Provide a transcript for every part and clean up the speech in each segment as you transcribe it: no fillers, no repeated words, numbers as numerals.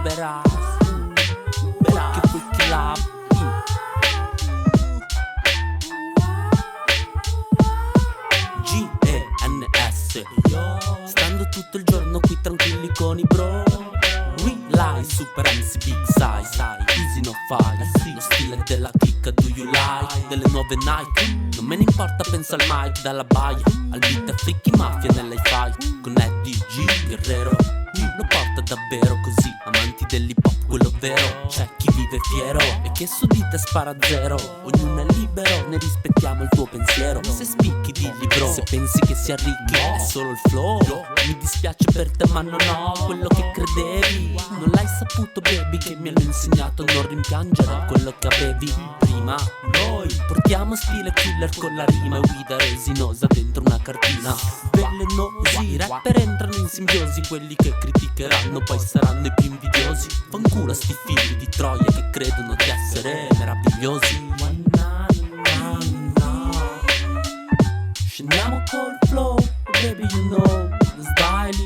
Verás, verás che Freaky Lab. G-E-N-S. Stando tutto il giorno qui tranquilli con i bro. Realize, Super MC Big Size, easy no fight. Lo stile della chicca, do you like? Delle nuove Nike, non me ne importa, penso al mic. Dalla baia al beat e Freaky Mafia nell'hi-fi. Con Eddie G, Guerrero, lo porta davvero così, amanti dell'hip hop quello vero. C'è chi vive fiero e che su di te spara zero. Ognuno è libero, ne rispettiamo il tuo pensiero. Se spicchi digli bro, se pensi che sia ricchi è solo il flow. Mi dispiace per te ma non ho quello che credevi. Non l'hai saputo baby, che mi hanno insegnato a non rimpiangere quello che avevi prima. Noi portiamo stile killer con la rima e guida resinosa dentro una cartina. Velenosi, rapper entrano in simbiosi. Quelli che criticheranno poi saranno i più invidiosi. Fanculo a sti figli di Troia che credono di essere meravigliosi. Scendiamo col flow, baby you know. Lo style,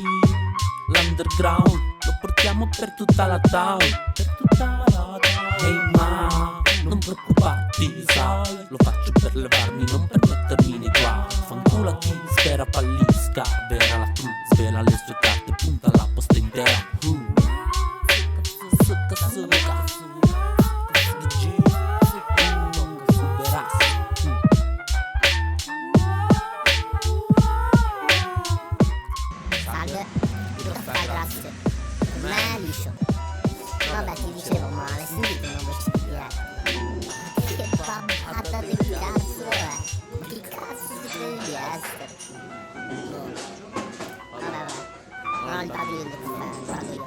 l'underground, lo portiamo per tutta la town. Hey ma, non preoccuparti, sai, lo faccio per levarmi, non per mettermi nei guai. Fanculo a chi spera fallisca, vera la true, svela le sue carte, punta la posta intera. Salve, dico caffè grazie. Per me è liscio. Vabbè ti dicevo ma l'hai sentito una voce di chi è? Che pappata di cazzo è? Chi cazzo si crede di essere? Vabbè, non ho il taglio del caffè, guardo io.